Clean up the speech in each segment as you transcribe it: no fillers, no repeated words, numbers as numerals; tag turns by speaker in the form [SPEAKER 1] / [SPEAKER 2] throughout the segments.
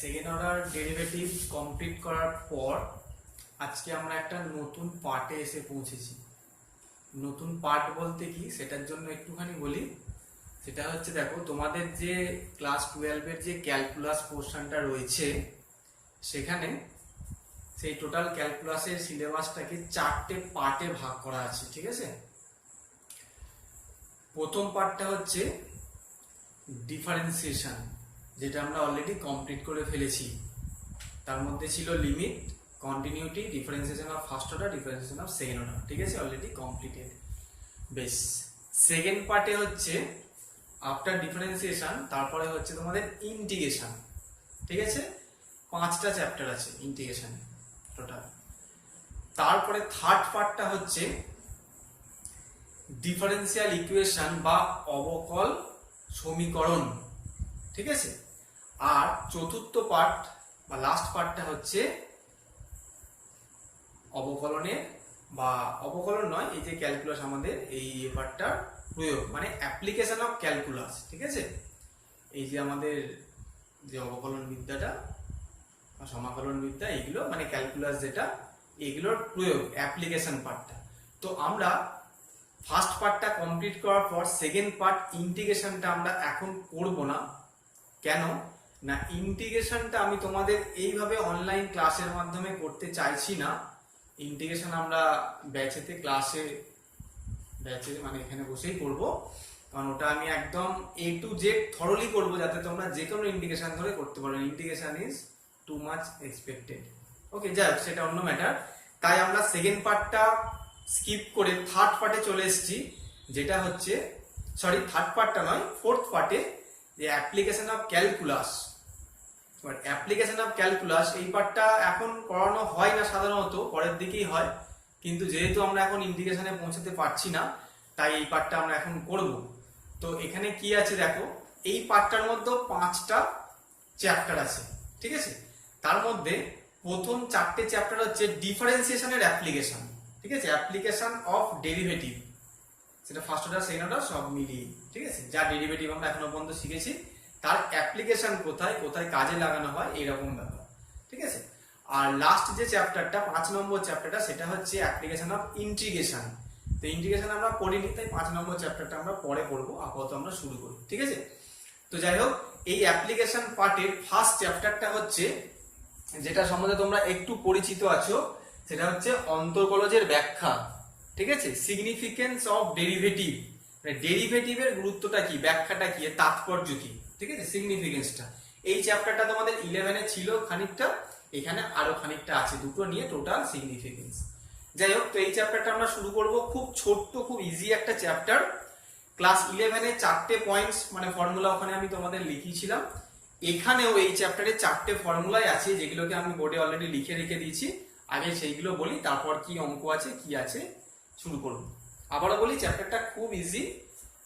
[SPEAKER 1] Second order derivative complete করার পর আজকে আমরা একটা নতুন পার্টে এসে পৌঁছেছি। নতুন পার্ট বলতে কি সেটার জন্য একটুখানি বলি। সেটা হচ্ছে, দেখো, তোমাদের যে ক্লাস 12-এর যে ক্যালকুলাস পোর্শনটা রয়েছে সেখানে সেই টোটাল ক্যালকুলাসের সিলেবাসটাকে 4টে পার্টে ভাগ করা আছে, ঠিক আছে। প্রথম পার্টটা হচ্ছে ডিফারেন্সিয়েশন, যেটা আমরা অলরেডি কমপ্লিট করে ফেলেছি। তার মধ্যে ছিল limit, continuity, differentiation of first order, differentiation of second order, ঠিক আছে, অলরেডি কমপ্লিটেড। বেশ, সেকেন্ড পার্টে হচ্ছে আফটার ডিফারেন্সিয়েশন, তারপরে হচ্ছে তোমাদের ইন্টিগ্রেশন, ঠিক আছে। 5টা চ্যাপ্টার আছে ইন্টিগ্রেশনে টোটাল। তারপরে থার্ড পার্টটা হচ্ছে ডিফারেন্সিয়াল ইকুয়েশন বা অবকল সমীকরণ, ঠিক আছে। আর চতুর্থ পার্ট বা লাস্ট পার্টটা হচ্ছে অবকলনের বা অবকলন নয়, এই যে ক্যালকুলাস আমাদের এই পার্টটার প্রয়োগ, মানে অ্যাপ্লিকেশন অফ ক্যালকুলাস, ঠিক আছে। এই যে আমাদের যে অবকলন বিদ্যাটা বা সমাকলন বিদ্যা, এগুলো মানে ক্যালকুলাস যেটা, এগুলোর প্রয়োগ, অ্যাপ্লিকেশন পার্টটা। তো আমরা ফার্স্ট পার্টটা কমপ্লিট করার পর সেকেন্ড পার্ট ইন্টিগ্রেশনটা আমরা এখন করব না। কেন না, ইন্টিগ্রেশনটা আমি তোমাদের এইভাবে অনলাইন ক্লাসের মাধ্যমে করতে চাইছি না। ইন্টিগ্রেশন আমরা ব্যাচেতে ক্লাসে ব্যাচে মানে এখানে বসেই করব, কারণ ওটা আমি একদম A to Z থরলি করব, যাতে তোমরা যে কোনো ইন্টিগ্রেশন ধরে করতে পারো। Integration is too much expected. Okay, যাই হোক, সেটা অন্য ম্যাটার। তাই আমরা সেকেন্ড পার্টটা স্কিপ করে থার্ড পার্টে চলে এসেছি, যেটা হচ্ছে থার্ড পার্টটা নয়, ফোর্থ পার্টে, যে application of calculus. Application of calculus এই পার্টটা এখন করানো হয় না, সাধারণত পরের দিকেই হয়, কিন্তু যেহেতু আমরা এখন ইন্টিগ্রেশনে পৌঁছাতে পারছি না, তাই এই পার্টটা আমরা এখন করব। তো এখানে কি আছে দেখো, এই পার্টটার মধ্যে 5টা চ্যাপ্টার আছে, ঠিক আছে। তার মধ্যে প্রথম 4টে চ্যাপ্টার হচ্ছে ডিফারেন্সিয়েশনের অ্যাপ্লিকেশন, ঠিক আছে, অ্যাপ্লিকেশন অফ ডেরিভেটিভ, সেটা ফার্স্ট অর্ডার সেকেন্ড অর্ডার সব মিলিয়ে, ঠিক আছে। যা ডেরিভেটিভ আমরা এখনো পর্যন্ত শিখেছি, তার অ্যাপ্লিকেশন কোথায় কোথায় কাজে লাগানো হয়, এইরকম ব্যাপার, ঠিক আছে। আর লাস্ট যে চ্যাপ্টারটা, 5 নম্বর চ্যাপ্টারটা, সেটা হচ্ছে অ্যাপ্লিকেশন অফ ইন্টিগ্রেশন। তো ইন্টিগ্রেশন আমরা পড়িনি, তাই 5 নম্বর চ্যাপ্টারটা আমরা পরে পড়বো, আপাতত আমরা শুরু করি, ঠিক আছে। তো যাই হোক, এই অ্যাপ্লিকেশন পার্টের ফার্স্ট চ্যাপ্টারটা হচ্ছে, যেটা সম্বন্ধে তোমরা একটু পরিচিত আছো, সেটা হচ্ছে অন্তর্কলজের ব্যাখ্যা, ঠিক আছে। সিগনিফিকেন্স অফ ডেরিভেটিভ, মানে ডেরিভেটিভের গুরুত্বটা কি, ব্যাখ্যাটা কি, তাৎপর্য কি, ঠিক আছে, সিগনিফিকেন্সটা। এই চ্যাপ্টারটা তোমাদের 11-এ ছিল খানিকটা, এখানে আরো খানিকটা আছে, দুটো নিয়ে টোটাল সিগনিফিকেন্স। যাই হোক, তো এই চ্যাপ্টারটা আমরা শুরু করব। খুব ছোট্ট, খুব ইজি একটা চ্যাপ্টার। ক্লাস 11-এ 4টে পয়েন্টস মানে ফর্মুলা ওখানে আমি তোমাদের লিখিয়েছিলাম। এখানেও এই চ্যাপ্টারে 4টে ফর্মুলাই আছে, যেগুলোকে আমি বোর্ডে অলরেডি লিখে রেখে দিয়েছি। আগে সেইগুলো বলি, তারপর কি অঙ্ক আছে কি আছে শুরু করব। আবারও বলি, চ্যাপ্টারটা খুব ইজি,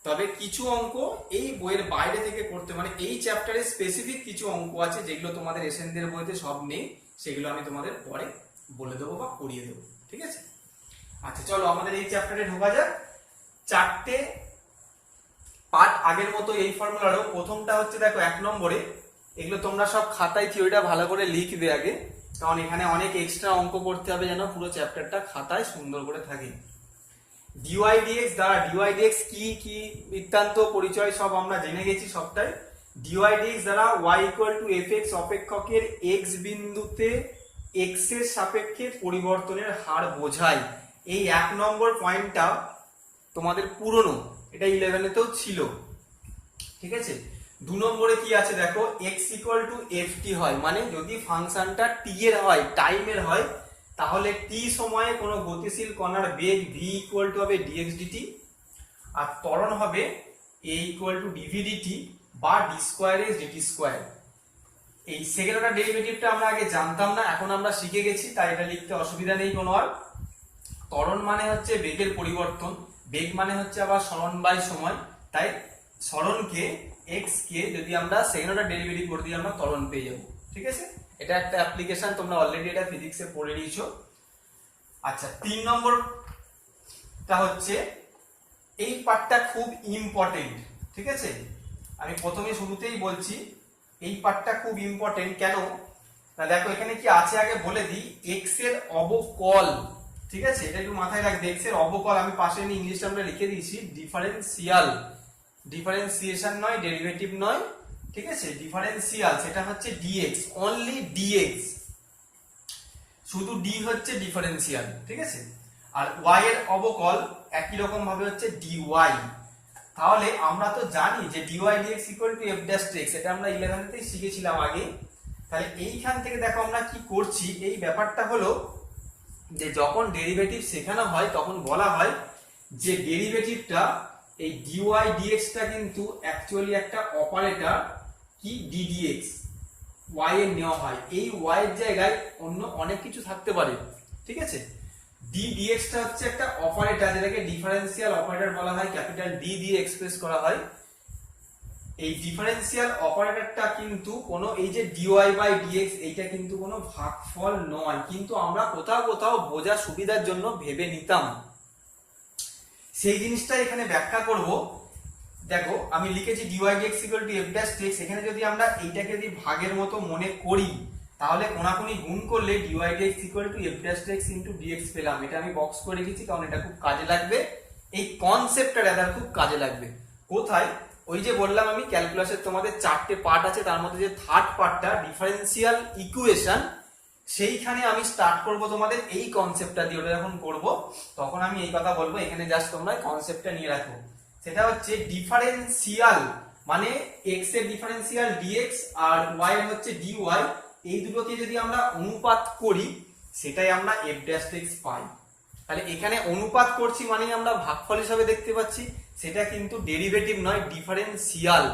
[SPEAKER 1] তবে কিছু অঙ্ক এই বইয়ের বাইরে থেকে করতে, মানে এই চ্যাপ্টারে স্পেসিফিক কিছু অঙ্ক আছে যেগুলো তোমাদের এসএনদের বইতে সব নেই, সেগুলো আমি তোমাদের পরে বলে দেবো বা করিয়ে দেবো, ঠিক আছে। আচ্ছা, চলো আমাদের এই চ্যাপ্টারে ঢোকা যাক। 4টে পার্ট আগের মতো এই ফর্মুলারও। প্রথমটা হচ্ছে, দেখো, 1 নম্বরে, এগুলো তোমরা সব খাতায় থিওরিটা ভালো করে লিখবে আগে, কারণ এখানে অনেক এক্সট্রা অঙ্ক করতে হবে, যেন পুরো চ্যাপ্টারটা খাতায় সুন্দর করে থাকে। ডিওয়াই ডিএক্স দ্বারা, ডিওয়াই ডিএক্স কি কি বৃত্তান্ত পরিচয় সব আমরা জেনে গেছি সবটাই। ডিওয়াই ডিএক্স দ্বারা y f(x) অপেক্ষকের x বিন্দুতে x এর সাপেক্ষে পরিবর্তনের হার বোঝায়। এই 1 নম্বর পয়েন্টটা তোমাদের পুরনো, এটা 11-এতেও ছিল, ঠিক আছে। 2 নম্বরে কি আছে দেখো, x ft হয়, মানে যদি ফাংশনটা t এর হয়, টাইমের হয়, তাহলে t সময়ে কোনো গতিশীল কণার বেগ v হবে dx dt, আর ত্বরণ হবে a dv dt বা d2s dt2। এই সেকেন্ড অর্ডার ডেরিভেটিভটা আমরা আগে জানতাম না, এখন আমরা শিখে গেছি, তাই এটা লিখতে অসুবিধা নেই কোনো আর। ত্বরণ মানে হচ্ছে বেগের পরিবর্তন, বেগ মানে হচ্ছে আবার সরণ বাই সময়, তাই সরণকে x কে যদি আমরা সেকেন্ড অর্ডার ডেরিভেটিভ করে দিই, আমরা ত্বরণ পেয়ে যাব, ঠিক আছে। এটা একটা অ্যাপ্লিকেশন, তোমরা অলরেডি এটা ফিজিক্সে পড়ে নিয়েছো। আচ্ছা, 3 নম্বরটা হচ্ছে, এই পার্টটা খুব ইম্পর্টেন্ট, ঠিক আছে। আমি প্রথমে শুরুতেই বলছি, এই পার্টটা খুব ইম্পর্টেন্ট। কেন না, দেখো এখানে কি আছে আগে বলে দিই, এক্স এর অবকল, ঠিক আছে, এটা একটু মাথায় রাখবে। এক্স এর অবকল আমি পাশে নিয়ে ইংলিশ টার্মটা লিখে দিয়েছি, ডিফারেন্সিয়াল, ডিফারেন্সিয়েশন নয়, ডেরিভেটিভ নয়, ঠিক আছে, ডিফারেন্সিয়াল, সেটা হচ্ছে ডিএক্স, অনলি ডিএক্স, শুধু ডি হচ্ছে ডিফারেন্সিয়াল, ঠিক আছে। আর ওয়াই এর অবকল একই রকম ভাবে হচ্ছে ডিওয়াই। তাহলে আমরা তো জানি যে d y d x equal to f dash x, এটা আমরা 11তেই শিখেছিলাম আগে। তাহলে এইখান থেকে দেখো আমরা কি করছি, এই ব্যাপারটা হলো যে যখন ডেরিভেটিভ শেখানো হয় তখন বলা হয় যে ডেরিভেটিভটা এই ডিওয়াই ডিএক্সটা কিন্তু অ্যাকচুয়ালি একটা অপারেটর কি ডিডিএক্স ওয়াই এর নেওয়া হয়। এই ওয়াই এর জায়গায় অন্য অনেক কিছু থাকতে পারে, ঠিক আছে। ডিডিএক্সটা হচ্ছে একটা অপারেটর যেটাকে ডিফারেন্সিয়াল অপারেটর বলা হয়, ক্যাপিটাল ডি দিয়ে এক্সপ্রেস করা হয়। এই ডিফারেন্সিয়াল অপারেটরটা কিন্তু কোনো এই যে ডিওয়াই বাই ডিএক্স এইটা কিন্তু কোনো ভাগফল নয়, কিন্তু আমরা কোথাও কোথাও বোঝার সুবিধার জন্য ভেবে নিতাম। সেই জিনিসটা এখানে ব্যাখ্যা করব। দেখো আমি লিখেছি d y d x equal to f dash x, এখানে যদি আমরা এইটাকে যদি ভাগের মতো মনে করি তাহলে কোনাকুনি গুণ করলে d y d x equal to f dash x into d x পেলাম। এটা আমি বক্স করে রেখেছি কারণ এটা খুব কাজে লাগবে, এই কনসেপ্টটা রাদার খুব কাজে লাগবে। কোথায়, ওই যে বললাম আমি ক্যালকুলাসের তোমাদের 4টে পার্ট আছে, তার মধ্যে যে থার্ড পার্টটা ডিফারেন্সিয়াল ইকুয়েশন, সেইখানে আমি স্টার্ট করব তোমাদের এই কনসেপ্টটা দিয়ে। ওটা যখন করব তখন আমি এই কথা বলবো, এখানে জাস্ট তোমরা কনসেপ্টটা নিয়ে রাখো। সেটা হচ্ছে ডিফারেন্সিয়াল মানে এক্স এর ডিফারেন্সিয়াল ডিএক্স আর ওয়াই এর হচ্ছে ডিওয়াই, এই দুটোকে যদি আমরা অনুপাত করি সেটাই আমরা এফ ড্যাশ এক্স পাই। তাহলে এখানে অনুপাত করছি মানে আমরা ভাগফল হিসাবে দেখতে পাচ্ছি, সেটা কিন্তু ডেরিভেটিভ নয়, ডিফারেন্সিয়াল,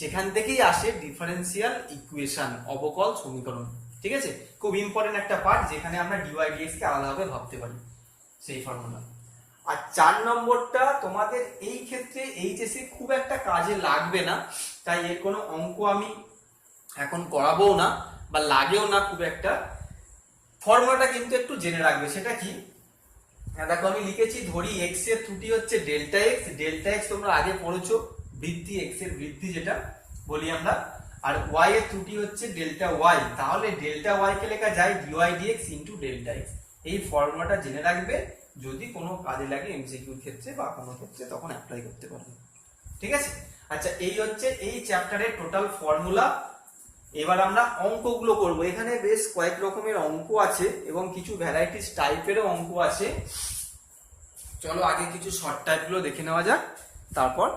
[SPEAKER 1] সেখান থেকেই আসে ডিফারেন্সিয়াল ইকুয়েশন, অবকল সমীকরণ, ঠিক আছে। খুব ইম্পর্টেন্ট একটা পার্ট যেখানে আমরা ডিওয়াই ডিএক্স কে আলাদাভাবে ভাবতে পারি, সেই ফর্মুলা। আর 4 নম্বরটা তোমাদের এই ক্ষেত্রে এইচএসসি খুব একটা কাজে লাগবে না, তাই এর কোনো অঙ্ক আমি এখন করাবো না বা লাগেও না খুব একটা। ফর্মুলাটা কিন্তু একটু জেনে রাখবে। সেটা কি, দেখো আমি লিখেছি, ধরি এক্স এর ত্রুটি হচ্ছে ডেল্টা এক্স, ডেল্টা এক্স তোমরা আগে পড়েছো, বৃদ্ধি, এক্স এর বৃদ্ধি যেটা বলি আমরা, আর ওয়াই এর ত্রুটি হচ্ছে ডেল্টা ওয়াই। তাহলে ডেল্টা ওয়াই কে লেখা যায় d y d x into delta x. এই ফর্মুলাটা জেনে রাখবে, যদি কোনো কাজে লাগে এমসিকিউর ক্ষেত্রে বা কোনো ক্ষেত্রে তখন অ্যাপ্লাই করতে পারবে, ঠিক আছে। আচ্ছা, এই হচ্ছে এই চ্যাপ্টারের টোটাল ফর্মুলা। এবার আমরা অঙ্কগুলো করব। এখানে বেশ কয়েক রকমের অঙ্ক আছে এবং কিছু ভ্যারাইটিস টাইপেরও অঙ্ক আছে। চলো আগে কিছু শর্ট টাইপগুলো দেখে নেওয়া যাক, তারপর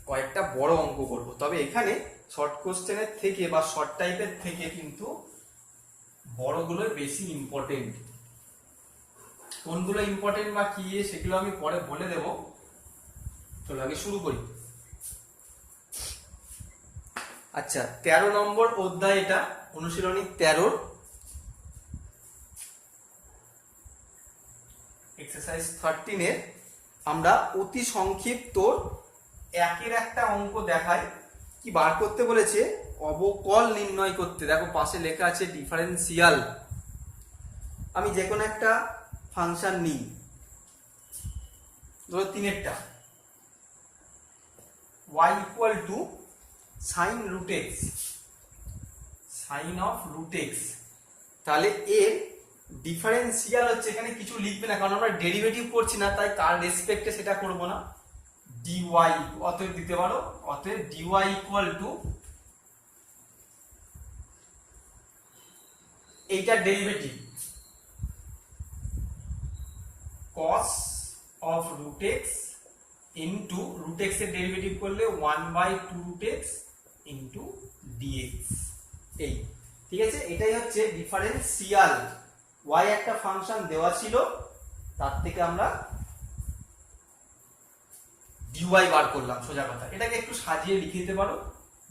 [SPEAKER 1] কয়েকটা বড় অঙ্ক করব। তবে এখানে শর্ট কোশ্চেনের থেকে বা শর্ট টাইপের থেকে কিন্তু বড়গুলো বেশি ইম্পর্টেন্ট। কোনগুলো ইম্পর্টেন্ট বা কি সেগুলো আমি পরে বলে দেব। চলো আগে শুরু করি। আচ্ছা, 13 নম্বর অধ্যায়, এটা অনুশীলনী 13 এক্সারসাইজ 13 এর আমরা অতি সংক্ষিপ্ত একের একটা অঙ্ক দেখাই। কি বার করতে বলেছে, অবকল নির্ণয় করতে। দেখো পাশে লেখা আছে ডিফারেন্সিয়াল। আমি যে কোনো একটা ফাংশন নিই, ধরো 3-এরটা, y equal to sine root x, sine of root x. তাহলে এর ডিফারেন্সিয়াল হচ্ছে, এখানে কিছু লিখবে না কারণ আমরা ডেরিভেটিভ করছি না, তাই কার রেসপেক্টে সেটা করব না। dy, অতএব দিতে পারো, অতএব dy ইকুয়াল টু এইটার derivative cos of root x into root x এর ডেরিভেটিভ করলে 1/2 root x into dx। এই ঠিক আছে, এটাই হচ্ছে ডিফারেন্সিয়াল। y একটা ফাংশন দেওয়া ছিল, তার থেকে আমরা dy বার করলাম, সোজা কথা। এটাকে একটু সাজিয়ে লিখে দিতে পারো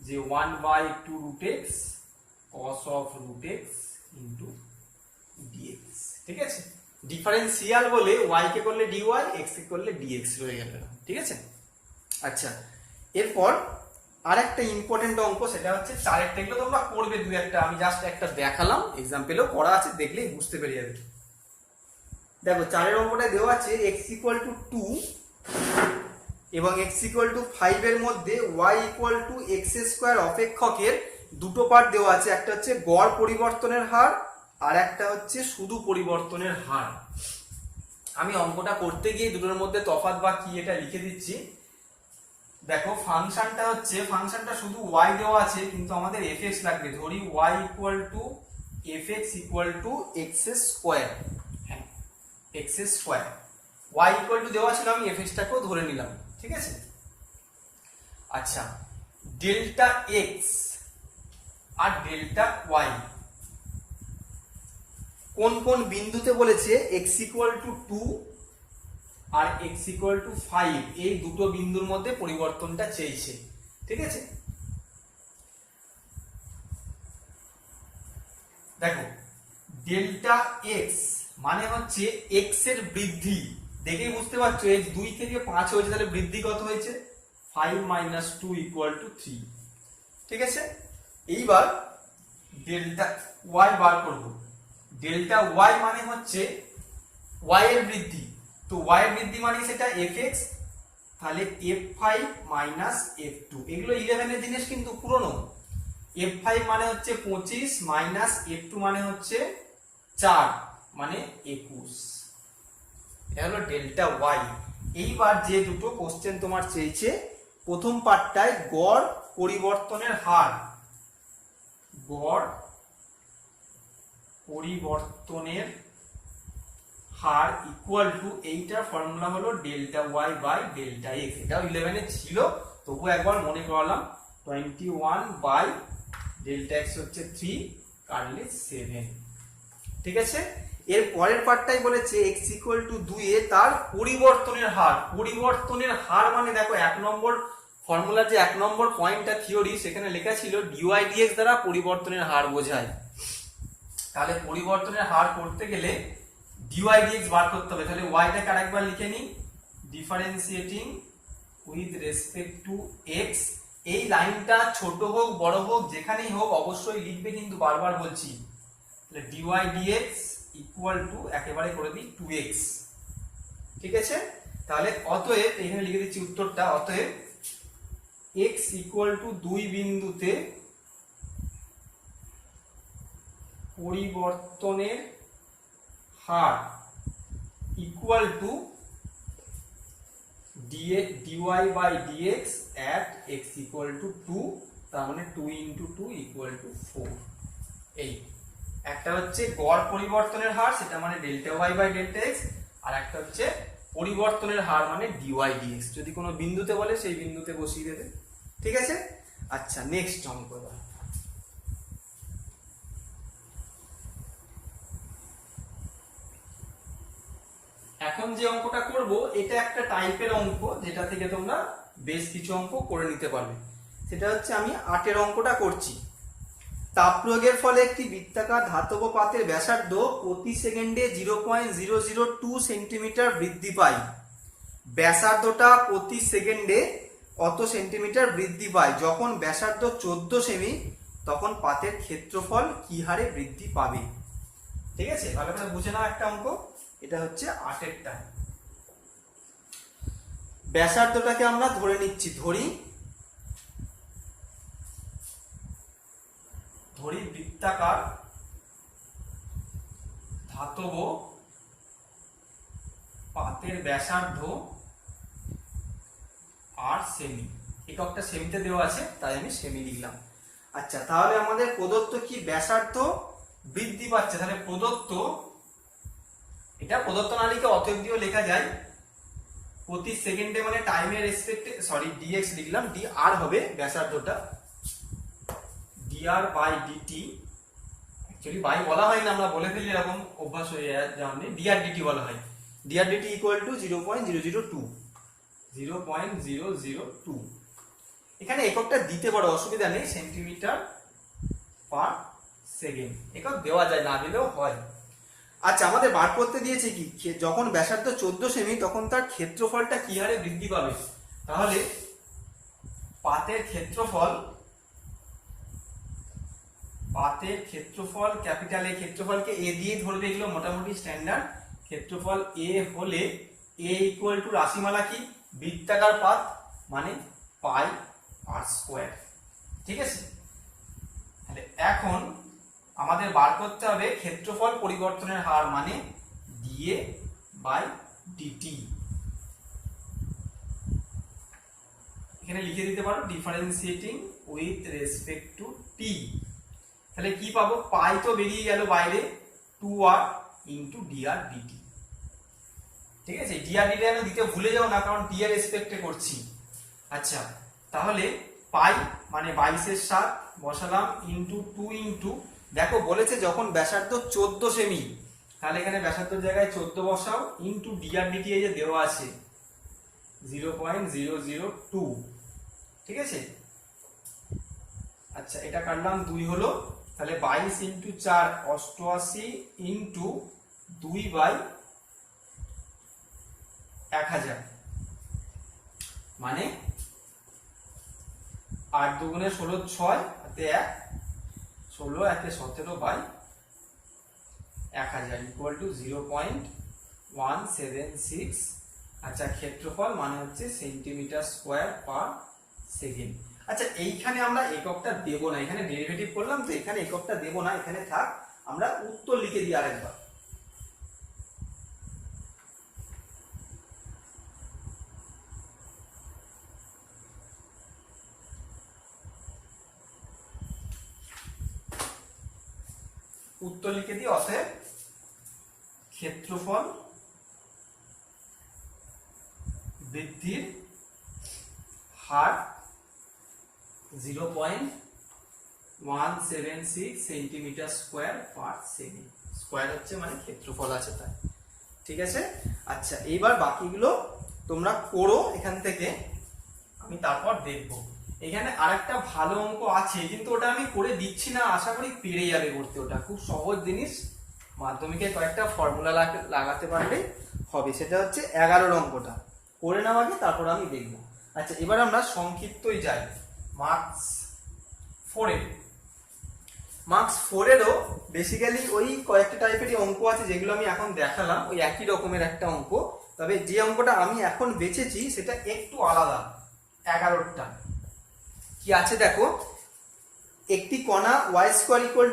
[SPEAKER 1] যে 1/2 root x cos of root x into dx, ঠিক আছে। ডিফারেন্সিয়াল বলে y কে করলে dy, x কে করলে dx রয়ে গেল, ঠিক আছে। আচ্ছা, এরপর আরেকটা ইম্পর্টেন্ট অঙ্ক, সেটা হচ্ছে 4-এরটা। এগুলো তোমরা করবে দুই একটা, আমি জাস্ট একটা দেখালাম, এক্সাম্পলও করা আছে, দেখলেই বুঝতে পেরে যাবে। দেখো 4-এর অঙ্কটা দেওয়া আছে x ইকুয়াল টু 2 এবং x ইকুয়াল টু 5 এর মধ্যে y equal to x square অপেক্ষকের দুটো পার্ট দেওয়া আছে, একটা হচ্ছে গড় পরিবর্তনের হার আর একটা হচ্ছে শুধু পরিবর্তনের হার। আমি অঙ্কটা করতে গিয়ে দুটোর মধ্যে তফাৎ বা কি এটা লিখে দিচ্ছি। দেখো ফাংশনটা শুধু y দেওয়া আছে, কিন্তু আমাদের fx লাগবে। ধরি y equal two fx equal to x square. হ্যাঁ, x square. y equal two দেওয়া ছিল, আমি fx টাকেও ধরে নিলাম, ঠিক আছে। আচ্ছা, ডেল্টা x আর ডেল্টা y কোন কোন বিন্দুতে বলেছে x ইকুয়াল টু 2 আর x ইকুয়াল টু 5, এই দুটো বিন্দুর মধ্যে পরিবর্তনটা চেয়েছে, ঠিক আছে। দেখো, ডেল্টা x মানে হচ্ছে x এর বৃদ্ধি। দেখেই বুঝতে পারছো, x 2 থেকে 5 হয়েছে, তাহলে বৃদ্ধি কত হয়েছে? 5 মাইনাস 2 ইকুয়াল টু 3, ঠিক আছে। এইবার ডেল্টা y বার করব। ডেল্টা y মানে হচ্ছে y এর বৃদ্ধি, তো y এর বৃদ্ধি মানে সেটা fx, তাহলে f5 মাইনাস f2। এগুলো 11 এর জিনিস, কিন্তু পুরনো। f5 মানে হচ্ছে 25 মাইনাস f2 মানে হচ্ছে 4 মানে 21। এটা হলো ডেল্টা y। এইবার যে দুটো কোশ্চেন তোমার চেয়েছে, প্রথম পার্টটায় গড় পরিবর্তনের হার, গড় পরিবর্তনের হার ইকুয়াল টু, এইটার ফর্মুলা হলো delta y by delta x। এটাও 11 এ ছিল, তবু একবার মনে করালাম। 21 বাই ডেল্টা x হচ্ছে 3 কার্লি 7, ঠিক আছে। এর পরের পার্টটাই বলেছে x ইকুয়াল টু 2 এ তার পরিবর্তনের হার। পরিবর্তনের হার মানে দেখো, 1 নম্বর ফর্মুলার যে 1 নম্বর পয়েন্টটা থিওরি, সেখানে লেখা ছিল dy dx দ্বারা পরিবর্তনের হার বোঝায়। তাহলে পরিবর্তনের হার করতে গেলে dy dx বার করতে হবে। তাহলে y টাকে আরেকবার লিখে নিই, differentiating with respect to x। এই লাইনটা ছোট হোক বড় হোক যেখানেই হোক অবশ্যই লিখবে, কিন্তু বারবার বলছি। তাহলে dy dx ইকুয়াল টু একেবারে করে দিই 2x, ঠিক আছে। তাহলে অতএব এখানে লিখে দিচ্ছি উত্তরটা। অতএব x ইকুয়াল টু 2 বিন্দুতে পরিবর্তনের হার equal to dy by dx at x equal to 2, তার মানে 2 into 2 equal to 4। এই একটা হচ্ছে গড় পরিবর্তনের হার, সেটা মানে delta y by delta x, আর একটা হচ্ছে পরিবর্তনের হার মানে dy dx। যদি কোনো বিন্দুতে বলে সেই বিন্দুতে বসিয়ে দেবে, ঠিক আছে। আচ্ছা, নেক্সট অঙ্ক। এখন যে অঙ্কটা করব, এটা একটা টাইপের অঙ্ক, যেটা থেকে তোমরা বেশ কিছু অঙ্ক করে নিতে পারবে। সেটা হচ্ছে, আমি 8 এর অঙ্কটা করছি। তাপ প্রয়োগের ফলে একটি বৃত্তাকার ধাতব পাতের ব্যাসার্ধ প্রতি সেকেন্ডে 0.002 সেন্টিমিটার বৃদ্ধি পায়। ব্যাসার্ধটা প্রতি সেকেন্ডে কত সেন্টিমিটার বৃদ্ধি পায়? যখন ব্যাসার্ধ 14 সেমি, তখন পাতের ক্ষেত্রফল কি হারে বৃদ্ধি পাবে? ঠিক আছে, ভালো করে বুঝে নাও একটা অঙ্ক। এটা হচ্ছে 8 এরটা। ব্যাসার্ধটাকে আমরা ধরে নিচ্ছি, ধরি বৃত্তাকার ধাতব পাতের ব্যাসার্ধ আর সেমি। এককটা সেমিতে দেওয়া আছে, তাই আমি সেমি লিখলাম। আচ্ছা, তাহলে আমাদের প্রদত্ত কি? ব্যাসার্ধ বৃদ্ধি পাচ্ছে। তাহলে প্রদত্ত, এটা প্রদত্ত না লিখে অতএব দিয়েও লেখা যায়। প্রতি সেকেন্ডে মানে টাইমের রেসপেক্টে, সরি dx লিখলাম, dr হবে ব্যাসার্ধটা, dr by dt। Actually by বলা হয় না, আমরা বলে ফেলি, এরকম অভ্যাস হয়ে যাবে। dr dt বলা হয়। dr dt equal to 0.002, 0.002। এখানে এককটা দিতে পারো, অসুবিধা নেই, সেন্টিমিটার পার সেকেন্ড একক দেওয়া যায়, না দিলেও হয়। আচ্ছা, আমাদের বার করতে দিয়েছে কি, যখন ব্যাসার্ধ 14 সেমি, তখন তার ক্ষেত্রফলটা কি হারে বৃদ্ধি পাবে। তাহলে পাতের ক্ষেত্রফল ক্যাপিটাল এ, ক্ষেত্রফলকে এ দিয়ে ধরবে, এগুলো মোটামুটি স্ট্যান্ডার্ড। ক্ষেত্রফল এ হলে এ ইকুয়াল টু রাশিমালা কি, বৃত্তাকার পাত মানে পাই আর স্কোয়ার, ঠিক আছে। এখন আমাদের বার করতে হবে ক্ষেত্রফল পরিবর্তনের হার মানে dA বাই dt। এখানে লিখে দিতে পারো differentiating with respect to t। তাহলে কি পাবো, পাই তো বেরিয়ে গেল বাইরে, 2r ইন্টু dr dt। ঠিক আছে, dr dt আমি দিতে ভুলে যাও না, কারণ t এর রেসপেক্টে করছি। আচ্ছা, তাহলে পাই মানে 22/7 বসালাম ইন্টু 2 ইন্টু, দেখো বলেছে যখন ব্যাসার্ধ 14 সেমি, তাহলে এখানে ব্যাসার্ধের জায়গায় 14 বসাও ইন্টু dr dt এই যে দেওয়া আছে 0.002। ঠিক আছে, আচ্ছা এটা কাটলাম 2 হলো, তাহলে 22 ইন্টু 4 88 ইন্টু 2/1000 মানে 8 দুগুণে 16 6 হাতে 1 16 একে 17 বাই 1000 ইকুয়াল টু 0.176। আচ্ছা, ক্ষেত্রফল মানে হচ্ছে সেন্টিমিটার স্কোয়ার পার সেকেন্ড। আচ্ছা, এইখানে আমরা এককটা দেব না, এখানে ডেরিভেটিভ করলাম তো এখানে এককটা দেব না, এখানে থাক, আমরা উত্তর লিখে দিই আরেকবার। উত্তর লিখে দিই, অতএব ক্ষেত্রফল বৃদ্ধির হার 0.176 centimetre square per second. Square হচ্ছে মানে ক্ষেত্রফল আছে তাই। ঠিক আছে, আচ্ছা এইবার বাকিগুলো তোমরা করো এখান থেকে, আমি তারপর দেখবো। এখানে আরেকটা ভালো অঙ্ক আছে, কিন্তু ওটা আমি করে দিচ্ছি না, আশা করি পেরে যাবে করতে। ওটা খুব সহজ জিনিস, মাধ্যমিকে কয়েকটা ফর্মুলা লাগাতে পারলে হবে। সেটা হচ্ছে 11 অঙ্কটা করে নাও আগে, তারপর আমি দেখবো। আচ্ছা, এবার আমরা সংক্ষিপ্তই যাই। মার্কস 4-এরও বেসিক্যালি ওই কয়েকটা টাইপেরই অঙ্ক আছে, যেগুলো আমি এখন দেখালাম, ওই একই রকমের একটা অঙ্ক। তবে যে অঙ্কটা আমি এখন বেছেছি সেটা একটু আলাদা। 11টা কি আছে দেখো, একটি কণা y²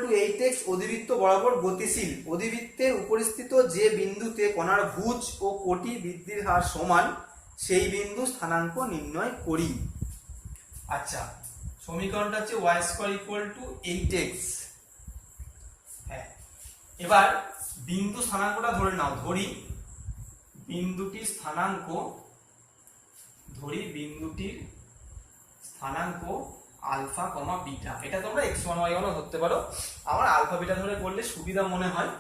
[SPEAKER 1] = 8x অধিবৃত্ত বরাবর গতিশীল। অধিবৃত্তের উপরিস্থিত যে বিন্দুতে কণার ভুজ ও কোটি বৃদ্ধির হার সমান, সেই বিন্দু স্থানাঙ্ক নির্ণয় করি। আচ্ছা, সমীকরণটা হচ্ছে y² = 8x। হ্যাঁ, এবার বিন্দু স্থানাঙ্কটা ধরে নাও, ধরি বিন্দুটির স্থানাঙ্ক আলফা কমা বিটা। এটা তোমরা x1 y1 ধরতে পারো, আমার আলফা বিটা ধরে করলে সুবিধা মনে হয়,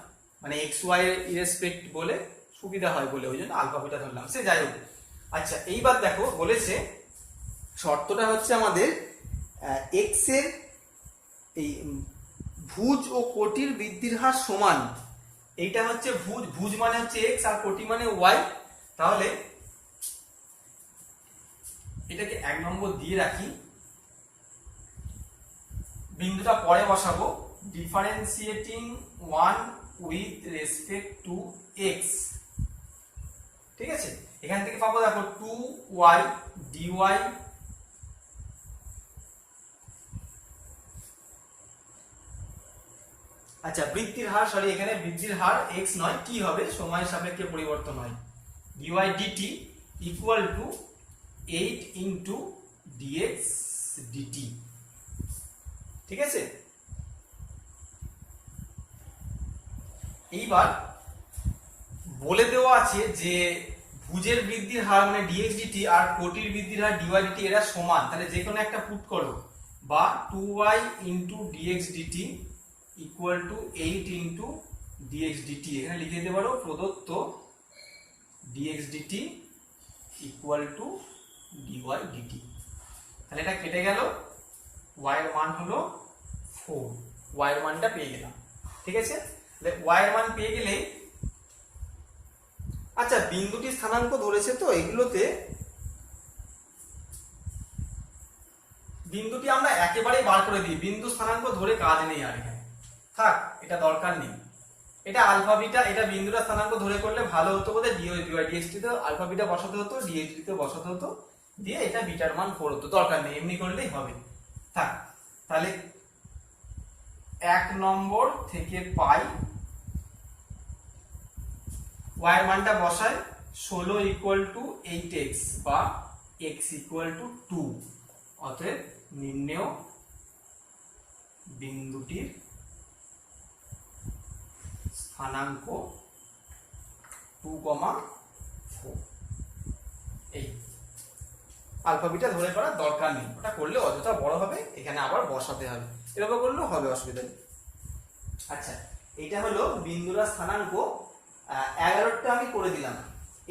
[SPEAKER 1] মানে xy এর ইরেসপেক্ট বলে সুবিধা হয় বলে ওই জন্য আলফা বিটা ধরলাম, সে যাই হোক। আচ্ছা, এইবার দেখো বলেছে শর্তটা হচ্ছে আমাদের x এর এই ভুজ ও কোটির বৃদ্ধির হার সমান। এইটা হচ্ছে ভুজ মানে হচ্ছে x আর কোটি মানে y। তাহলে এটাকে 1 নম্বর দিয়ে রাখি, বিন্দুটা পরে বসাবো। Differentiating 1 with respect to x। ঠিক আছে, এখান থেকে পাবো দেখো 2y dy আচ্ছা, বৃদ্ধির হার, সরি এখানে বৃদ্ধির হার x নয় t হবে, সময়ের সাপেক্ষে পরিবর্তন হয়। dy dt equal to 8 into dx dt। ঠিক আছে, এইবার বলে দেওয়া আছে যে ভুজের বৃদ্ধির হার মানে dx dt আর কোটির বৃদ্ধির হার dy dt এরা সমান। তাহলে যে কোনো একটা পুট করো, বা 2y into dx dt equal to 8 into dx dt। এখানে লিখে দিতে পারো প্রদত্ত dx dt equal to dy dt। তাহলে এটা কেটে গেল, y এর মান হলো 4, y এর মানটা পেয়ে গেলাম। ঠিক আছে, তাহলে y এর মান পেয়ে গেলে, আচ্ছা বিন্দুটি স্থানাঙ্ক ধরেছে তো, এগুলোতে বিন্দুটি আমরা একেবারেই বার করে দিই, বিন্দু স্থানাঙ্ক ধরে কাজ নেই আর, এখানে থাক, এটা দরকার নেই। এটা আলফা বিটা, এটা বিন্দুটা স্থানাঙ্ক ধরে করলে ভালো হতো বলে dy dx dt তে আলফা বিটা বসাতে হতো, dx dt তে বসাতে হতো, দিয়ে এটা বিটার মান 4 হতো। দরকার নেই, এমনি করলেই হবে, থাক। তাহলে নম্বর থেকে পাই, y এর মানটা বসাই 16 ইকুয়াল টু 8x বা x ইকুয়াল টু 2। অতএব নির্ণেয় বিন্দুটির স্থানাঙ্ক 2,4। এই আলফা বিটা ধরে করার দরকার নেই, ওটা করলে অযথা বড় হবে, এখানে আবার বসাতে হবে, এভাবে করলেও হবে, অসুবিধা নেই। আচ্ছা, এটা হলো বিন্দুরা স্থানাঙ্ক 11টা আমি করে দিলাম।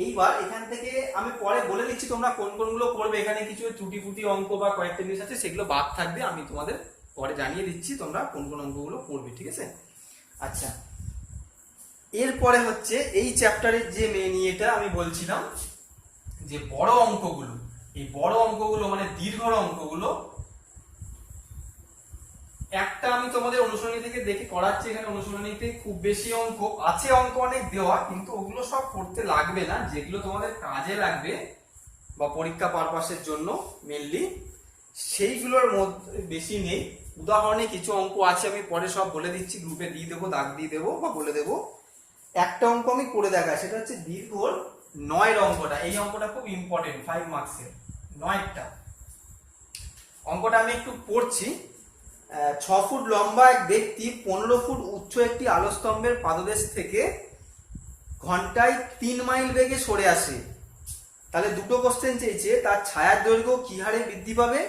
[SPEAKER 1] এইবার এখান থেকে আমি পরে বলে দিচ্ছি তোমরা কোন কোনগুলো করবে, এখানে কিছু ত্রুটি ফুটি অঙ্ক বা কয়েকটা জিনিস আছে সেগুলো বাদ থাকবে, আমি তোমাদের পরে জানিয়ে দিচ্ছি তোমরা কোন কোন অঙ্কগুলো করবে, ঠিক আছে। আচ্ছা, এরপরে হচ্ছে এই চ্যাপ্টারের যে মেন ইয়েটা আমি বলছিলাম যে বড় অঙ্কগুলো, এই বড় অঙ্কগুলো মানে দীর্ঘ অঙ্কগুলো একটা আমি তোমাদের অনুশীলনী থেকে দেখে করাচ্ছি। এখানে অনুশীলনীতে খুব বেশি অঙ্ক আছে, অঙ্ক অনেক দেওয়া, কিন্তু ওগুলো সব করতে লাগবে না, যেগুলো তোমাদের কাজে লাগবে বা পরীক্ষা পারপাসের জন্য মেনলি সেইগুলোর মধ্যে বেশি নেই। উদাহরণে কিছু অঙ্ক আছে, আমি পরে সব বলে দিচ্ছি, গ্রুপে দিয়ে দেবো, দাগ দিয়ে দেবো বা বলে দেবো। একটা অঙ্ক আমি করে দেখাই, সেটা হচ্ছে দীর্ঘর 9 অঙ্কটা। এই অঙ্কটা খুব ইম্পর্টেন্ট, 5 মার্কসের 9টা অঙ্কটা আমি একটু পড়ছি। 6 ফুট লম্বা এক ব্যক্তি 15 ফুট উচ্চ একটি আলোকস্তম্ভের পাদদেশ থেকে ঘন্টায় 3 মাইল বেগে সরে আসে। তাহলে দুটো কোশ্চেন চেয়েছে, তার ছায়ার দৈর্ঘ্য কি হারে বৃদ্ধি পাবে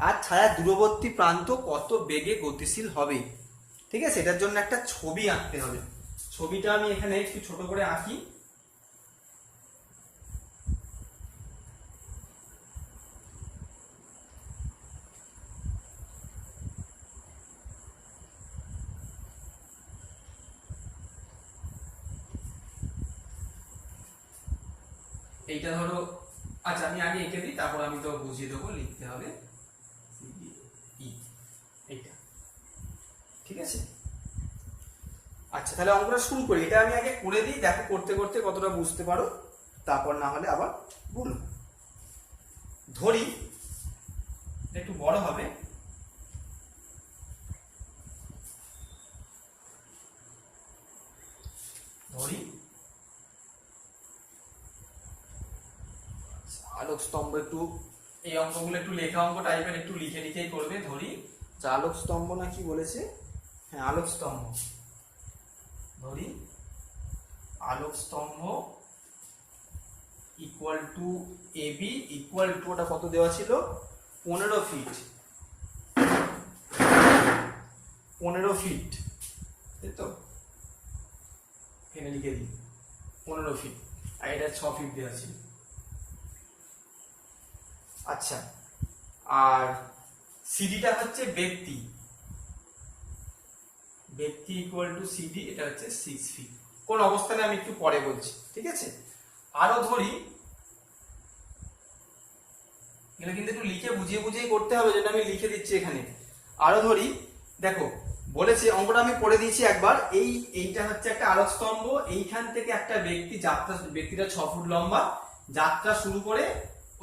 [SPEAKER 1] আর ছায়ার দূরবর্তী প্রান্ত কত বেগে গতিশীল হবে। ঠিক আছে, এটার জন্য একটা ছবি আঁকতে হবে। ছবিটা আমি এখানে একটু ছোট করে আঁকি। এইটা ধরো, আচ্ছা আমি আগে এঁকে দিই, তারপর আমি তো বুঝিয়ে দেবো, লিখতে হবে এইটা, ঠিক আছে। আচ্ছা, তাহলে অঙ্কটা শুরু করি। এটা আমি আগে করে দিই, দেখো করতে করতে কতটা বুঝতে পারো, তারপর না হলে আবার বলো। ধরি একটু বড় হবে, ধরি আলোক স্তম্ভ, একটু এই অঙ্কগুলো একটু লেখা অঙ্ক টাইপের, একটু লিখে লিখেই করবে। ধরি আলোক স্তম্ভ না কি বলেছে, হ্যাঁ আলোক স্তম্ভ। ধরি আলোক স্তম্ভ equal to AB equal to, ওটা কত দেওয়া ছিল, 15 ফিট, 15 ফিট, তাই তো, এখানে লিখে দিই 15 ফিট, আর এটা 6 ফিট দেওয়া ছিল। আচ্ছা, আর সিডিটা হচ্ছে ব্যক্তি, ব্যক্তি ইকুয়াল টু সিডি, এটা হচ্ছে 6 ফিট। কোন অবস্থানে আমি একটু পরে বলছি, ঠিক আছে। আরো ধরি, এগুলো কিন্তু একটু লিখে বুঝিয়ে বুঝিয়ে করতে হবে, যেটা আমি লিখে দিচ্ছি এখানে। আরো ধরি, দেখো বলেছে অঙ্কটা আমি পড়ে দিয়েছি একবার। এইটা হচ্ছে একটা আলোক স্তম্ভ, এইখান থেকে একটা ব্যক্তি যাত্রা, ব্যক্তিটা 6 ফুট লম্বা, যাত্রা শুরু করে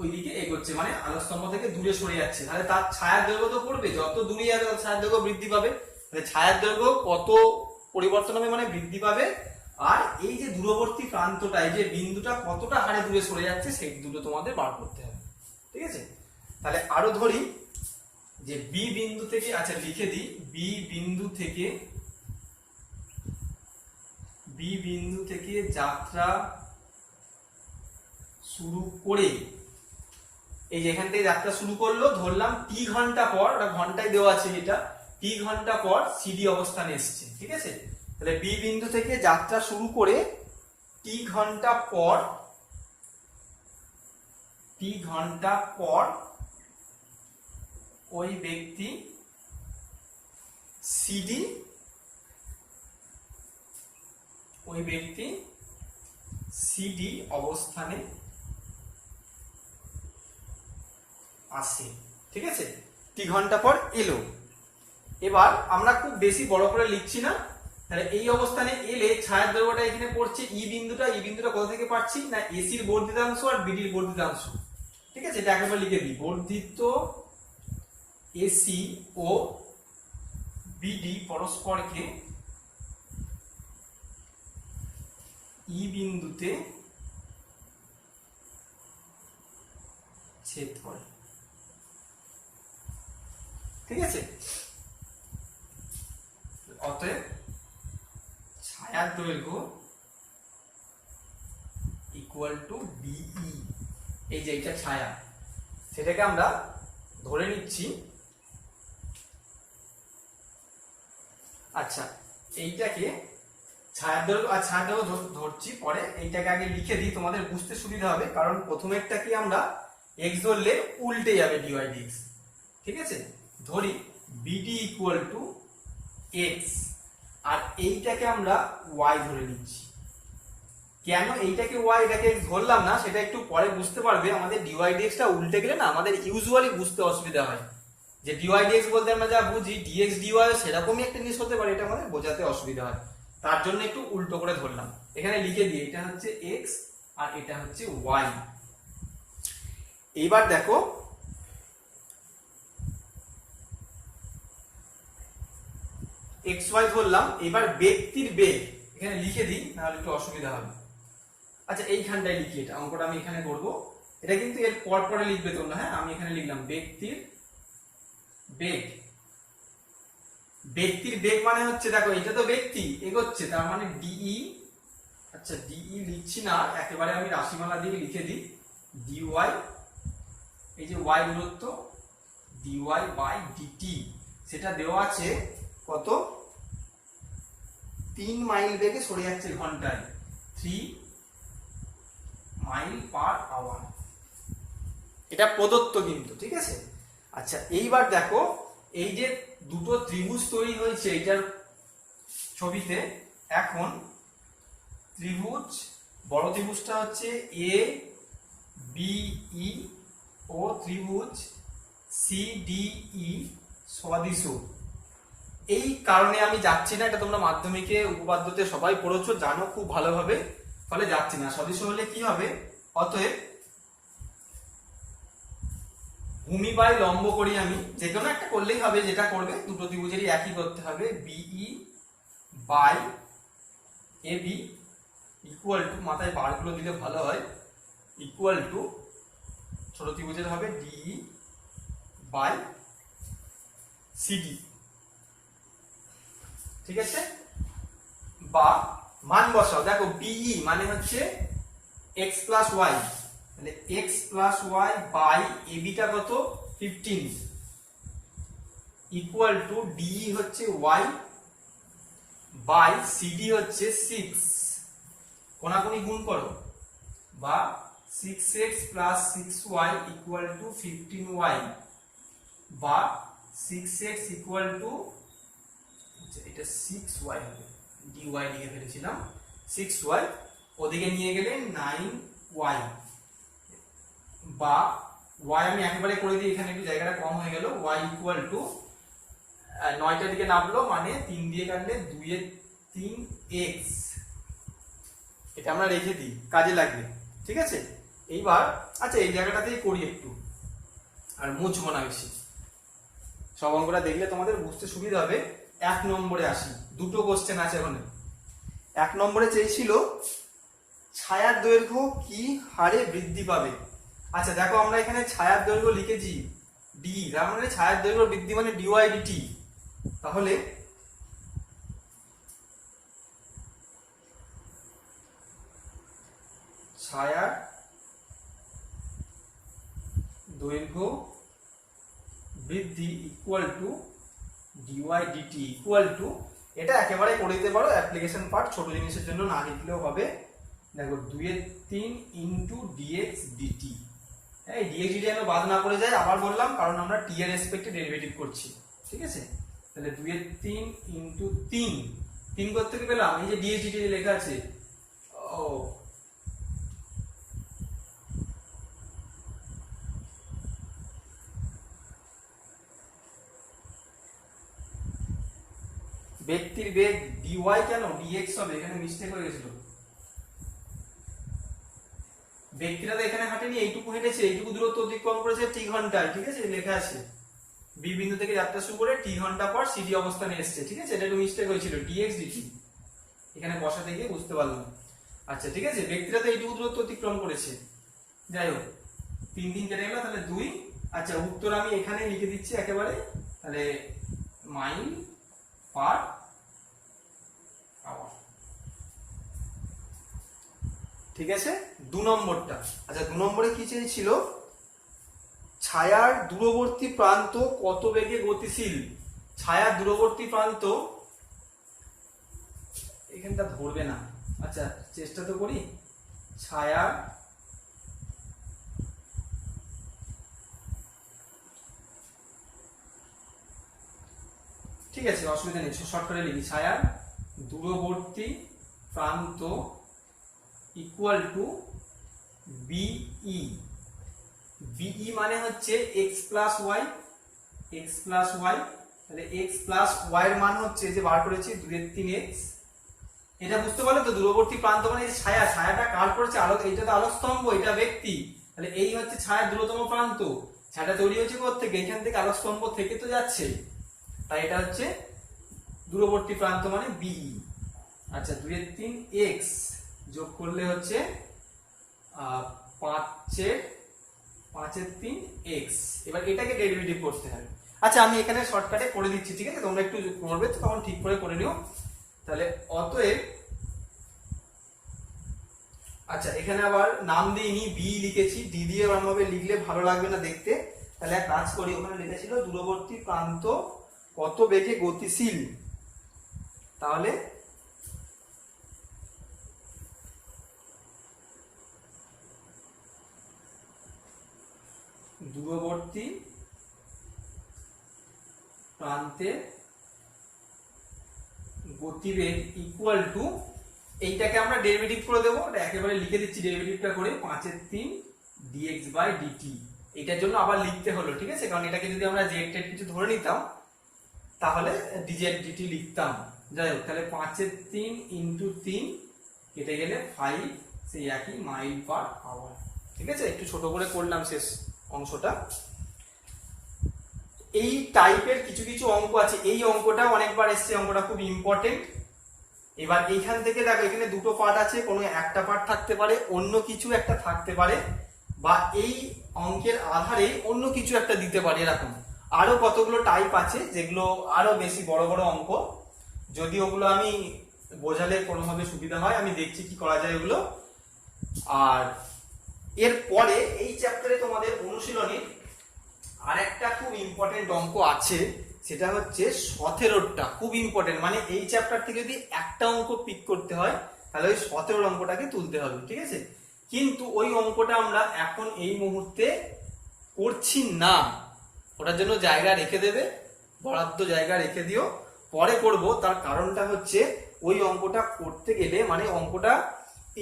[SPEAKER 1] ওইদিকে এগোচ্ছে, মানে আলোক স্তম্ভ থেকে দূরে সরে যাচ্ছে। তাহলে তার ছায়ার দৈর্ঘ্য তো পড়বে, যত দূরে যাবে তত ছায়ার দৈর্ঘ্য বৃদ্ধি পাবে। তাহলে ছায়ার দৈর্ঘ্য কত পরিবর্তন হবে, মানে বৃদ্ধি পাবে। আর এই যে দূরবর্তী প্রান্তটা, এই যে বিন্দুটা কতটা হারে দূরে সরে যাচ্ছে, সেই দুটো তোমাদের বার করতে হবে, ঠিক আছে। তাহলে আরো ধরি যে বি বিন্দু থেকে, আচ্ছা লিখে দিই, বি বিন্দু থেকে যাত্রা শুরু করে, এই যে এখান থেকে যাত্রা শুরু করলো, ধরলাম টি ঘন্টা পর, ওটা ঘন্টায় দেওয়া আছে, এটা টি ঘন্টা পর সিডি অবস্থানে এসছে, ঠিক আছে। তাহলে বি বিন্দু থেকে যাত্রা শুরু করে টি ঘন্টা পর ওই ব্যক্তি সিডি, অবস্থানে আসে, ঠিক আছে। টি ঘন্টা পর এলো। এবার আমরা খুব বেশি বড় করে লিখছি না, তাহলে এই অবস্থানে এলে ছায়ার দৈর্ঘ্যটা এখানে পড়ছে ই বিন্দুটা কোথা থেকে পাচ্ছি না, এসির বর্ধিতাংশ আর বিডির বর্ধিতাংশ, ঠিক আছে। এটা একবার লিখে দিই, বর্ধিত এসি ও বিডি পরস্পরকে ই বিন্দুতে ছেদ করে। ঠিক আছে, অতএব ছায়ার দৈর্ঘ্য ইকুয়াল টু বিই। এই যে এটা ছায়া, সেটাকে আমরা ধরে নিচ্ছি। আচ্ছা, এইটাকে ছায়ার দৈর্ঘ্য আর ছায়ার দৈর্ঘ্য ধরছি, পরে এইটাকে আগে লিখে দিই, তোমাদের বুঝতে সুবিধা হবে। কারণ প্রথমেরটা কি আমরা এক্স ধরলে উল্টে যাবে ডিওয়াই ডিএক্স। ঠিক আছে, ধরি বিডি ইকুয়াল টু এক্স, আর এইটাকে আমরা ওয়াই ধরে নিচ্ছি। কেন এইটাকে ওয়াই এটাকে এক্স ধরলাম না সেটা একটু পরে বুঝতে পারবে। আমাদের ডিওয়াই ডিএক্সটা উল্টে গেলে না আমাদের ইউজুয়ালি বুঝতে অসুবিধা হয়। যে ডিওয়াই ডিএক্স বলতে আমরা যা বুঝি ডিএক্স ডিওয়াই সেরকমই একটা জিনিস হতে পারে, এটা আমাদের বোঝাতে অসুবিধা হয়, তার জন্য একটু উল্টো করে ধরলাম। এখানে লিখে দিই এটা হচ্ছে এক্স আর এটা হচ্ছে ওয়াই। এইবার দেখো এক্স ওয়াই ধরলাম, এবার ব্যক্তির বেগ এখানে লিখে দিই, নাহলে একটু অসুবিধা হবে। আচ্ছা, এইখানটায় লিখি, এটা অঙ্কটা আমি এখানে করবো, এটা কিন্তু এর পর পরে লিখবে তোমরা। হ্যাঁ, আমি এখানে লিখলাম ব্যক্তির বেগ। ব্যক্তির বেগ মানে হচ্ছে, দেখো এটা তো ব্যক্তি এগোচ্ছে, তার মানে ডিই। আচ্ছা, ডিই লিখছি না, একেবারে আমি রাশিমালা দিয়ে লিখে দিই ডিওয়াই। এই যে ওয়াই দূরত্ব ডিওয়াই বাই ডিটি, সেটা দেওয়া আছে কত, 3 মাইল বেগে সরে যাচ্ছে ঘন্টায়, 3 মাইল পার আওয়ার। এটা প্রদত্ত কিন্তু। ঠিক আছে, আচ্ছা এইবার দেখো এই যে দুটো ত্রিভুজ তৈরি হয়েছে এটার ছবিতে। এখন ত্রিভুজ, বড় ত্রিভুজটা হচ্ছে এ বিই ও ত্রিভুজ সিডিই সদিশু। এই কারণে আমি যাচ্ছি না, এটা তোমরা মাধ্যমিকে উপপাদ্যতে সবাই পড়েছো, জানো খুব ভালোভাবে, ফলে যাচ্ছি না। সদিশ হলে কি হবে, অতএব ভূমি বাই লম্ব করি আমি, যে কোনো একটা করলেই হবে, যেটা করবে দুটো ত্রিভুজেরই একই করতে হবে। BE by AB equal to, মাথায় বারগুলো দিলে ভালো হয়, ইকুয়াল টু ছোট ত্রিভুজের হবে ডিই বাই সিডি। ঠিক আছে, বা মান বসাও। দেখো বিই মানে হচ্ছে এক্স প্লাস ওয়াই, তাহলে এক্স প্লাস ওয়াই বাই এবিটা কত 15 ইকুয়াল টু ডিই হচ্ছে ওয়াই বাই সিডি হচ্ছে 6, কোনাকুনি গুণ করো, বা 6x plus 6y equal to 15y, বা 6x ইকুয়াল টু, এটা 6y হবে, dy লিখে ফেলেছিলাম, 6y ওদিকে নিয়ে গেলে 9y, বা y আমি একেবারে করে দিই, এখানে একটু জায়গাটা কম হয়ে গেল, y ইকুয়াল টু 9টার দিকে নামলো মানে 3 দিয়ে কাটলে 2 এর 3x। এটা আমরা রেখে দিই, কাজে লাগবে। ঠিক আছে, এইবার আচ্ছা এই জায়গাটাতেই করি একটু, আর মুছবো না বেশি, সব অঙ্কটা দেখলে তোমাদের বুঝতে সুবিধা হবে। 1 নম্বরে আসি, দুটো কোশ্চেন আছে ওখানে। 1 নম্বরে চেয়েছিল ছায়ার দৈর্ঘ্য কি হারে বৃদ্ধি পাবে। আচ্ছা দেখো আমরা এখানে ছায়ার দৈর্ঘ্য লিখেছি ডি, তার মানে ছায়ার দৈর্ঘ্য বৃদ্ধি মানে ডিওয়াই ডিটি। তাহলে ছায়ার দৈর্ঘ্য বৃদ্ধি equal to dy dt equal to, এটা একেবারে করে দিতে পারো, অ্যাপ্লিকেশন পার্ট, ছোট জিনিসের জন্য না লিখলেও হবে। দেখো 2 এর 3 ইনটু ডিএক্স ডিটি। এই ডিএক্স ডিটি যেন বাদ না পড়ে যায়, আবার বললাম কারণ আমরা টি এর রেসপেক্টে ডেরিভেটিভ করছি। ঠিক আছে, তাহলে 2 এর 3 ইনটু 3 করতে কি পেলাম, এই যে ডিএক্স ডিটি লেখা আছে, ও ব্যক্তির বেগ ডিওয়াই কেন ডিএক্স হবে, এখানে মিস্টেক হয়ে গেছিল। ব্যক্তিরা তো এখানে হাঁটেনি, এইটুকু হেঁটেছে, এইটুকু দূরত্ব অতিক্রম করেছে টি ঘন্টায়। ঠিক আছে, লেখা আছে বি বিন্দু থেকে যাত্রা শুরু করে টি ঘন্টা পর সিডি অবস্থানে এসছে, ঠিক আছে, এটা একটু মিস্টেক হয়েছিল, ডিএক্স ডিটি এখানে বসাতে গিয়ে বুঝতে পারলাম। আচ্ছা ঠিক আছে, ব্যক্তিরা তো এইটুকু দূরত্ব অতিক্রম করেছে, যাই হোক 3 3 কেটে গেল, তাহলে 2। আচ্ছা উত্তর আমি এখানে লিখে দিচ্ছি একেবারে, তাহলে মাইল পার আওয়ার, ঠিক আছে। 2 নম্বরটা, আচ্ছা 2 নম্বরে কি চেয়েছিল, ছায়ার দূরবর্তী প্রান্ত কত বেগে গতিশীল। ছায়ার দূরবর্তী প্রান্ত, এখানটা ধরবে না, আচ্ছা চেষ্টা তো করি। ছায়ার ঠিক আছে, অসুবিধা নেই, শর্টকাটে লিখি, ছায়ার দূরবর্তী প্রান্ত ইকুয়াল টু বিই। বিই মানে হচ্ছে x plus y, x plus y, তাহলে এক্স প্লাস ওয়াই এর মান হচ্ছে যে বার করেছি 2/3x। এটা বুঝতে পারলে তো, দূরবর্তী প্রান্ত মানে ছায়া, ছায়াটা কার করেছে, আলোক, এটা তো আলোক স্তম্ভ, এটা ব্যক্তি, তাহলে এই হচ্ছে ছায়ার দূরতম প্রান্ত। ছায়াটা তৈরি হয়েছে কোথা থেকে, এখান থেকে আলোক স্তম্ভ থেকে তো যাচ্ছে, তাই এটা হচ্ছে দূরবর্তী প্রান্ত মানে বিই। আচ্ছা 2/3x যোগ করলে হচ্ছে 5/3x। এবার এটাকে ডেরিভেটিভ করতে হবে। আচ্ছা আমি এখানে শর্টকাটে করে দিচ্ছি, ঠিক আছে, তোমরা একটু করবে তো তখন ঠিক করে নিও। তাহলে অতএব, আচ্ছা এখানে আবার নাম দিইনি, বি লিখেছি, ডি দিয়ে এমনভাবে লিখলে ভালো লাগবে না দেখতে। তাহলে এক কাজ করি, ওখানে লিখেছিল দূরবর্তী প্রান্ত কত বেগে গতিশীল, তাহলে দূরবর্তী প্রান্তে গতিবেগ ইকুয়াল টু, এইটাকে আমরা ডেরিভেটিভ করে দেবো, এটা একেবারে লিখে দিচ্ছি ডেরিভেটিভটা করে, 5/3 dx বাই dt। এটার জন্য আবার লিখতে হলো, ঠিক আছে, কারণ এটাকে যদি আমরা জেড টেড কিছু ধরে নিতাম তাহলে dz dt লিখতাম। যাই হোক, তাহলে 5/3 ইন্টু 3 কেটে গেলে 5, সেই একই মাইল পার আওয়ার, ঠিক আছে। একটু ছোট করে করলাম শেষ অংশটা। এই টাইপের কিছু কিছু অঙ্ক আছে, এই অঙ্কটা অনেকবার এসছে, অঙ্কটা খুব ইম্পর্টেন্ট। এবার এইখান থেকে দেখো, এখানে দুটো পার্ট আছে, কোনো একটা পার্ট থাকতে পারে, অন্য কিছু একটা থাকতে পারে, বা এই অঙ্কের আধারে অন্য কিছু একটা দিতে পারে, এরকম আরো কতগুলো টাইপ আছে যেগুলো আরো বেশি বড় বড় অঙ্ক। যদি ওগুলো আমি বোঝালে কোনোভাবে সুবিধা হয়, আমি দেখছি কি করা যায় ওগুলো। আর এরপরে এই চ্যাপ্টারে তোমাদের অনুশীলনী আর একটা খুব ইম্পর্টেন্ট অঙ্ক আছে, সেটা হচ্ছে 17টা, খুব ইম্পর্টেন্ট। মানে এই চ্যাপ্টার থেকে যদি একটা অঙ্ক পিক করতে হয় তাহলে ওই 17 অঙ্কটাকে তুলতে হবে, ঠিক আছে। কিন্তু ওই অঙ্কটা আমরা এখন এই মুহূর্তে করছি না, ওটার জন্য জায়গা রেখে দেবে, বরাদ্দ জায়গা রেখে দিও, পরে করব। তার কারণটা হচ্ছে ওই অঙ্কটা করতে গেলে, মানে অঙ্কটা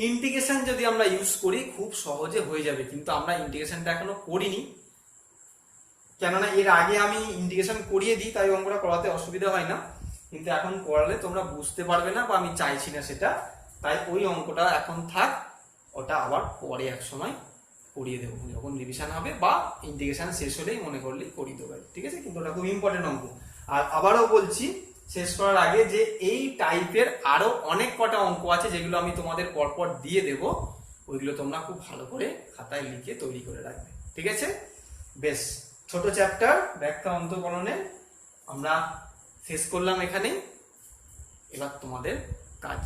[SPEAKER 1] ইন্টিগ্রেশন যদি আমরা ইউজ করি খুব সহজে হয়ে যাবে, কিন্তু আমরা ইন্টিগ্রেশনটা এখনো করিনি, কেননা এর আগে আমি ইন্টিগ্রেশন করিয়ে দিই, তাই অঙ্কটা করাতে অসুবিধা হয় না, কিন্তু এখন করালে তোমরা বুঝতে পারবে না, বা আমি চাইছি না সেটা, তাই ওই অঙ্কটা এখন থাক, ওটা আবার পরে এক সময় করিয়ে দেবো, যখন রিভিশন হবে বা ইন্টিগ্রেশন শেষ হলেই মনে করলেই করিয়ে দেবো, ঠিক আছে। কিন্তু ওটা খুব ইম্পর্টেন্ট অঙ্ক। আর আবারও বলছি শেষ করার আগে যে এই টাইপের আরো অনেক কটা অঙ্ক আছে যেগুলো আমি তোমাদের পরপর দিয়ে দেব, ওইগুলো তোমরা খুব ভালো করে খাতায় লিখে তৈরি করে রাখবে, ঠিক আছে। বেশ, ছোট চ্যাপ্টার ব্যাখ্যা অন্তঃকরণে আমরা শেষ করলাম এখানে। এবার তোমাদের কাজ।